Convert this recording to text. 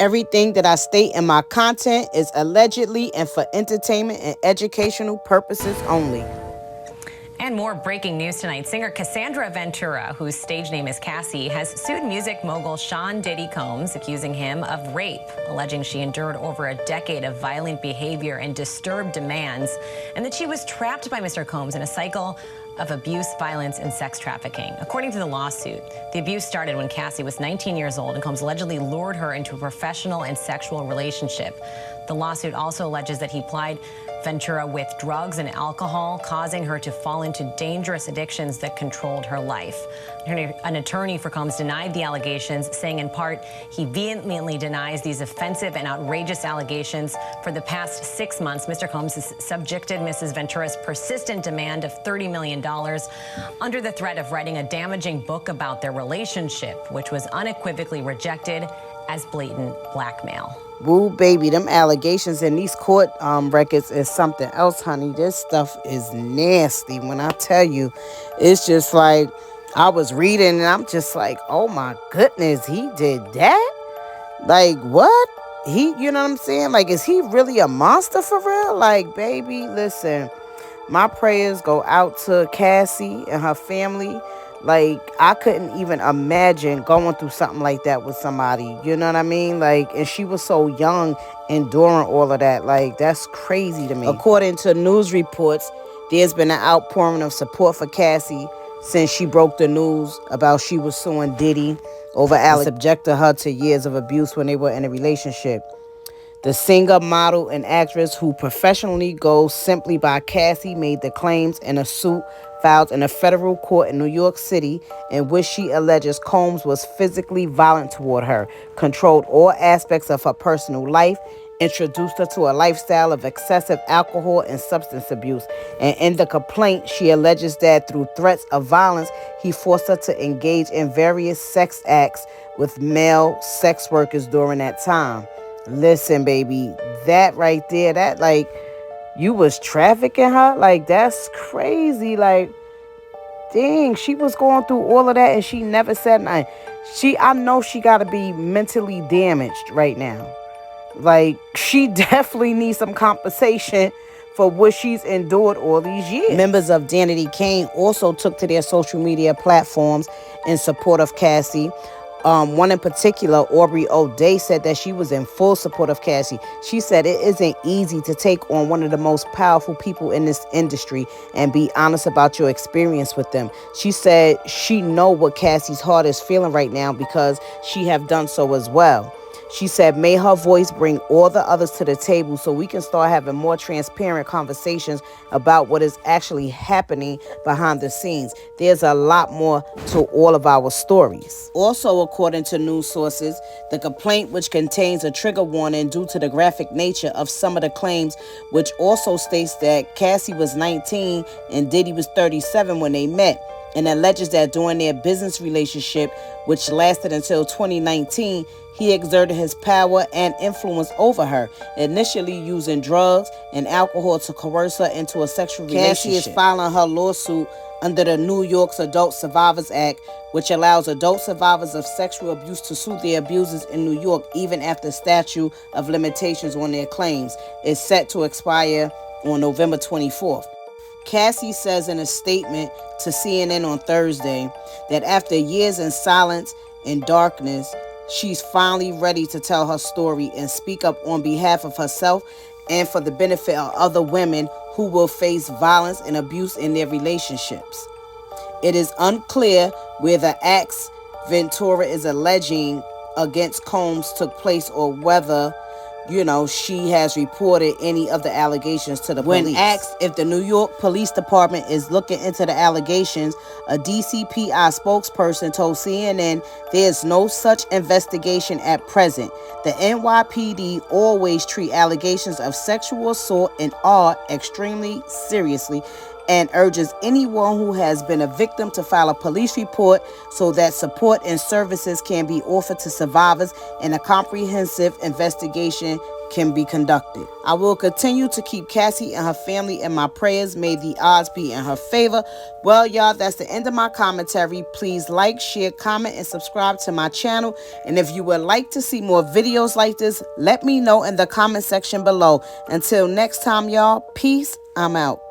Everything that I state in my content is allegedly and for entertainment and educational purposes only. And more breaking news tonight. Singer Cassandra Ventura, whose stage name is Cassie, has sued music mogul Sean Diddy Combs, accusing him of rape, alleging she endured over a decade of violent behavior and disturbed demands, and that she was trapped by Mr. Combs in a cycle of abuse, violence, and sex trafficking. According to the lawsuit, the abuse started when Cassie was 19 years old, and Combs allegedly lured her into a professional and sexual relationship. The lawsuit also alleges that he plied Ventura with drugs and alcohol, causing her to fall into dangerous addictions that controlled her life. An attorney for Combs denied the allegations, saying in part, he vehemently denies these offensive and outrageous allegations. For the past 6 months, Mr. Combs has subjected Mrs. Ventura's persistent demand of $30 million under the threat of writing a damaging book about their relationship, which was unequivocally rejected as blatant blackmail. Woo, baby, them allegations in these court records is something else, honey. This stuff is nasty. When I tell you, it's just like, I was reading and I'm just like, oh my goodness, he did that? Like, what? You know what I'm saying? Like, is he really a monster for real? Like, baby, listen, my prayers go out to Cassie and her family. Like, I couldn't even imagine going through something like that with somebody. You know what I mean? Like, and she was so young enduring all of that. Like, that's crazy to me. According to news reports, there's been an outpouring of support for Cassie since she broke the news about she was suing Diddy over Alex, subjected her to years of abuse when they were in a relationship. The singer, model, and actress who professionally goes simply by Cassie made the claims in a suit filed in a federal court in New York City in which she alleges Combs was physically violent toward her, controlled all aspects of her personal life, introduced her to a lifestyle of excessive alcohol and substance abuse. And in the complaint, she alleges that through threats of violence, he forced her to engage in various sex acts with male sex workers during that time. Listen, baby, that right there, that, like, you was trafficking her? Like, that's crazy. Like, dang, she was going through all of that and she never said nothing. I know she got to be mentally damaged right now. Like, she definitely needs some compensation for what she's endured all these years. Members of Danity Kane also took to their social media platforms in support of Cassie. One in particular, Aubrey O'Day, said that she was in full support of Cassie. She said it isn't easy to take on one of the most powerful people in this industry and be honest about your experience with them. She said she know what Cassie's heart is feeling right now because she have done so as well. She said, may her voice bring all the others to the table so we can start having more transparent conversations about what is actually happening behind the scenes. There's a lot more to all of our stories. Also, according to news sources, the complaint, which contains a trigger warning due to the graphic nature of some of the claims, which also states that Cassie was 19 and Diddy was 37 when they met, and alleges that during their business relationship, which lasted until 2019, he exerted his power and influence over her, initially using drugs and alcohol to coerce her into a sexual relationship. Cassie is filing her lawsuit under the New York's Adult Survivors Act, which allows adult survivors of sexual abuse to sue their abusers in New York even after statute of limitations on their claims is set to expire on November 24th. Cassie says in a statement to CNN on Thursday that after years in silence and darkness, she's finally ready to tell her story and speak up on behalf of herself and for the benefit of other women who will face violence and abuse in their relationships. It is unclear where the acts Ventura is alleging against Combs took place or whether, she has reported any of the allegations to the police. When asked if the New York Police Department is looking into the allegations, a DCPI spokesperson told CNN there's no such investigation at present. The NYPD always treat allegations of sexual assault and art extremely seriously and urges anyone who has been a victim to file a police report so that support and services can be offered to survivors and a comprehensive investigation can be conducted. I will continue to keep Cassie and her family in my prayers. May the odds be in her favor. Well, y'all, that's the end of my commentary. Please like, share, comment, and subscribe to my channel. And if you would like to see more videos like this, let me know in the comment section below. Until next time, y'all, peace. I'm out.